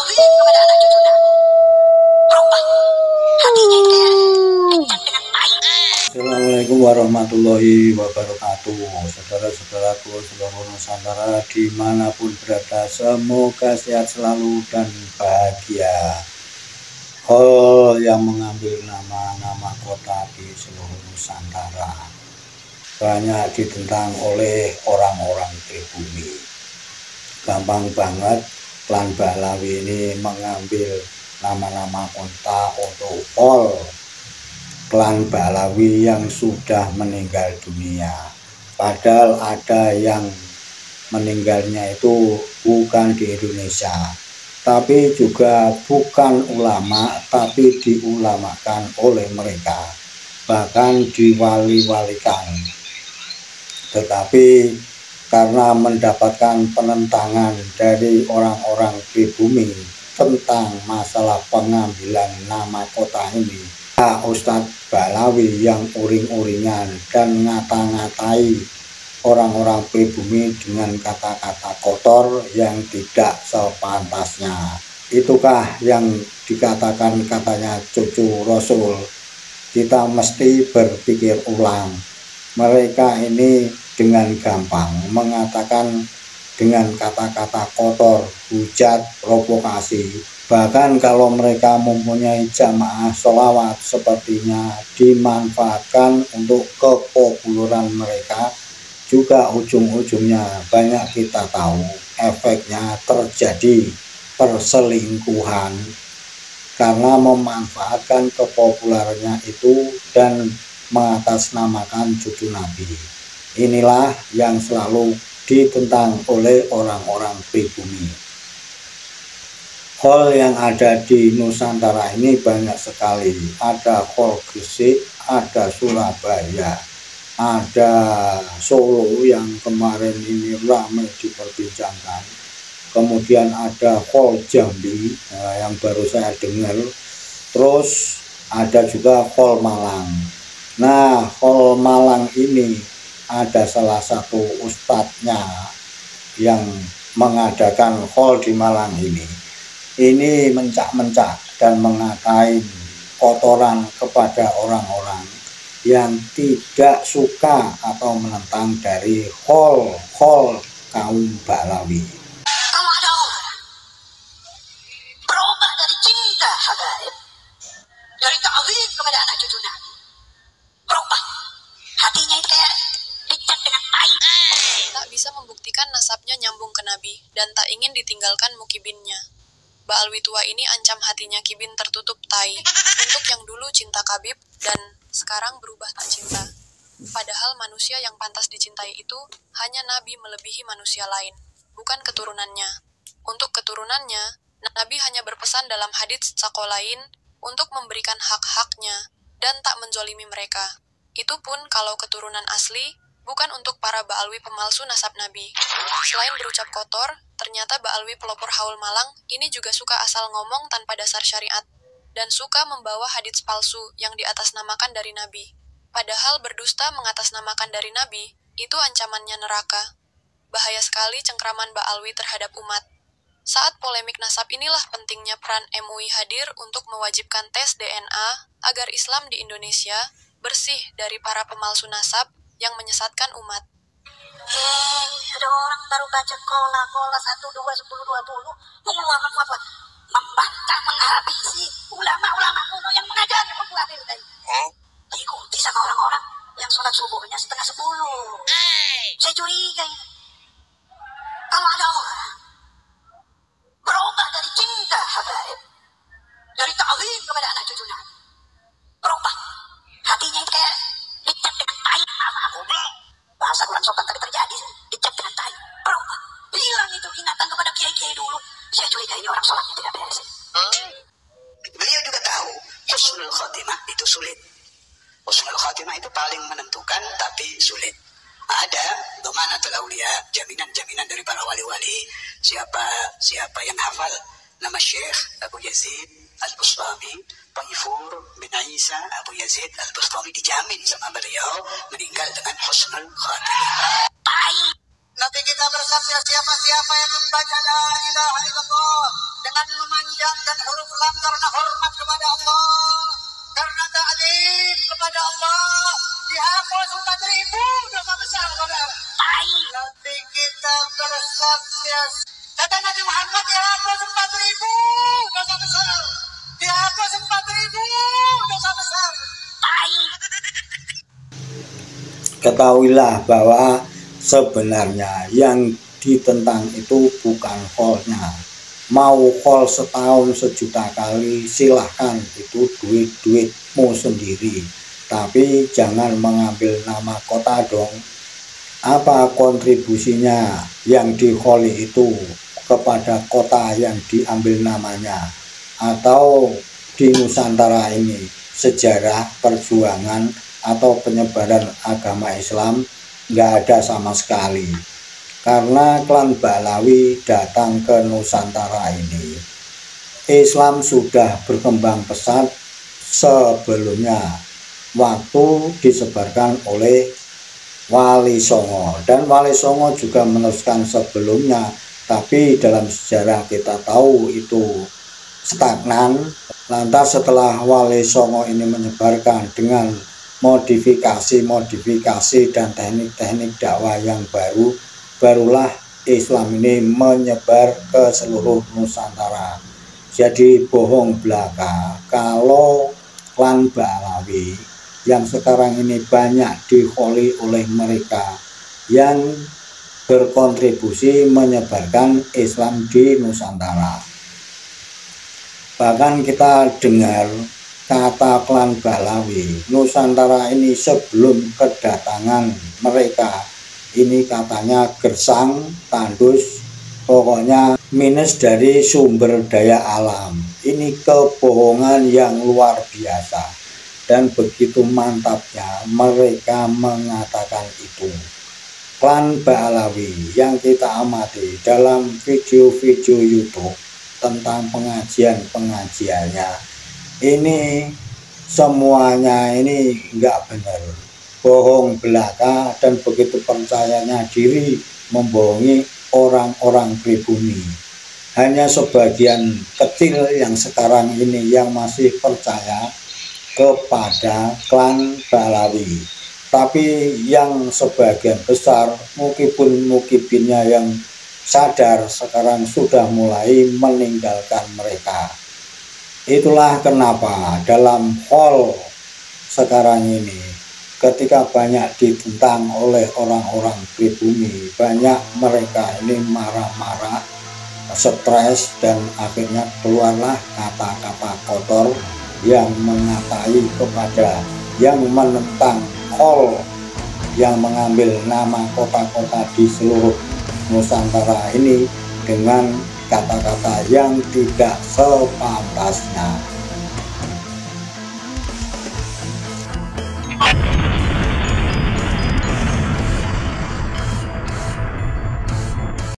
ta'zim kepada anak cucunya. Berubah hatinya itu kayak dicat dengan tai. Assalamualaikum warahmatullahi wabarakatuh. Saudara-saudaraku seluruh Nusantara dimanapun berada, semoga sehat selalu dan bahagia. Hal yang mengambil nama-nama kota di seluruh Nusantara banyak ditentang oleh orang-orang pribumi. Gampang banget klan Bahlawi ini mengambil nama-nama kota untuk hal klan Bahlawi yang sudah meninggal dunia. Padahal ada yang meninggalnya itu bukan di Indonesia, tapi juga bukan ulama, tapi diulamakan oleh mereka, bahkan diwali-walikan. Tetapi karena mendapatkan penentangan dari orang-orang pribumi tentang masalah pengambilan nama kota ini, Ustadz Bahlawi yang uring-uringan dan ngata-ngatai orang-orang pribumi dengan kata-kata kotor yang tidak sepantasnya. Itukah yang dikatakan katanya cucu Rasul. Kita mesti berpikir ulang. Mereka ini dengan gampang mengatakan dengan kata-kata kotor, hujat, provokasi. Bahkan kalau mereka mempunyai jamaah sholawat, sepertinya dimanfaatkan untuk kepopuleran mereka. Juga ujung-ujungnya banyak kita tahu efeknya terjadi perselingkuhan karena memanfaatkan kepopulerannya itu dan mengatasnamakan cucu Nabi. Inilah yang selalu ditentang oleh orang-orang pribumi. Hal yang ada di Nusantara ini banyak sekali. Ada hal Gresik, ada Surabaya, ada Solo yang kemarin ini ramai diperbincangkan. Kemudian ada hal Jambi yang baru saya dengar. Terus ada juga hal Malang. Nah, hal Malang ini ada salah satu ustadznya yang mengadakan hal di Malang ini. Ini mencak-mencak dan mengatain kotoran kepada orang-orang yang tidak suka atau menentang dari hal kaum Bahlawi. Kalau ada orang berubah dari cinta habaib, dari ta'zim kepada anak cucu Nabi, berubah hatinya itu kayak dicat dengan tai. Tak bisa membuktikan nasabnya nyambung ke Nabi dan tak ingin ditinggalkan mukibinnya. Bahlawi tua ini ancam hatinya kibin tertutup tai. Untuk yang dulu cinta Kabib dan sekarang berubah tak cinta. Padahal manusia yang pantas dicintai itu hanya Nabi melebihi manusia lain, bukan keturunannya. Untuk keturunannya, Nabi hanya berpesan dalam hadits sakolain untuk memberikan hak-haknya dan tak menzolimi mereka. Itu pun kalau keturunan asli, bukan untuk para Bahlawi pemalsu nasab Nabi. Selain berucap kotor, ternyata Bahlawi pelopor haul Malang ini juga suka asal ngomong tanpa dasar syariat, dan suka membawa hadits palsu yang diatasnamakan dari Nabi. Padahal berdusta mengatasnamakan dari Nabi, itu ancamannya neraka. Bahaya sekali cengkraman Bahlawi terhadap umat. Saat polemik nasab inilah pentingnya peran MUI hadir untuk mewajibkan tes DNA agar Islam di Indonesia bersih dari para pemalsu nasab yang menyesatkan umat. Ada orang baru baca kola 1, 2, 10, 20 mengeluarkan fatwa membantah menghabisi ulama-ulama kuno yang mengajari fatwa tadi. Diikuti sama orang-orang yang sholat subuhnya 9:30. Saya curiga ini. Kalau ada orang berubah dari cinta habaib, dari ta'zim kepada anak cucu Nabi, berubah hatinya itu kayak dicat dengan tai. Bahasa kurang sopan tapi terjadi, dicat dengan tai, berubah, hilang itu ingatan kepada kiai-kiai dulu. Saya curiga ini orang sholatnya tidak beres. Beliau juga tahu husnul khotimah itu sulit. Husnul khotimah itu paling menentukan tapi sulit. Ada dhamanatul auliya, jaminan-jaminan dari para wali-wali. Siapa yang hafal nama Syekh Abu Yazid Al-Bustami, Taifur bin Isa Abu Yazid Al-Bustami, dijamin sama beliau meninggal dengan husnul khatimah. Nabi kita bersabda, siapa yang membaca la ilaha illallah dengan Jangan memanjangkan huruf lam karena hormat kepada Allah, karena ta'zim kepada Allah. Dihapus 4.000 dosa besar, saudara. Nanti kita bersabda, kata Nabi Muhammad, dihapus 4.000 dosa besar. Dihapus 4.000 dosa besar. Ketahuilah bahwa sebenarnya yang ditentang itu bukan kholnya. Mau khol setahun sejuta kali silahkan, itu duitmu sendiri, tapi jangan mengambil nama kota dong. Apa kontribusinya yang dikholi itu kepada kota yang diambil namanya? Atau di Nusantara ini sejarah perjuangan atau penyebaran agama Islam nggak ada sama sekali. Karena klan Ba'alawi datang ke Nusantara ini, Islam sudah berkembang pesat sebelumnya, waktu disebarkan oleh Wali Songo, dan Wali Songo juga meneruskan sebelumnya, tapi dalam sejarah kita tahu itu stagnan. Lantas setelah Wali Songo ini menyebarkan dengan modifikasi dan teknik-teknik dakwah yang barulah Islam ini menyebar ke seluruh Nusantara. Jadi bohong belaka kalau klan Ba'alawi yang sekarang ini banyak dikholi oleh mereka yang berkontribusi menyebarkan Islam di Nusantara. Bahkan kita dengar kata klan Ba'alawi Nusantara ini sebelum kedatangan mereka ini katanya gersang, tandus, pokoknya minus dari sumber daya alam. Ini kebohongan yang luar biasa, dan begitu mantapnya mereka mengatakan itu. Klan Ba'alawi yang kita amati dalam video-video YouTube tentang pengajiannya, ini semuanya ini enggak benar, bohong belaka, dan begitu percayanya diri membohongi orang-orang pribumi. Hanya sebagian kecil yang sekarang ini yang masih percaya kepada klan Ba'alawi, tapi yang sebagian besar mukibinnya yang sadar sekarang sudah mulai meninggalkan mereka. Itulah kenapa dalam khol sekarang ini ketika banyak ditentang oleh orang-orang pribumi, banyak mereka ini marah-marah, stres, dan akhirnya keluarlah kata-kata kotor yang mengatai kepada yang menentang khol, yang mengambil nama kota-kota di seluruh Nusantara ini dengan kata-kata yang tidak sepantasnya.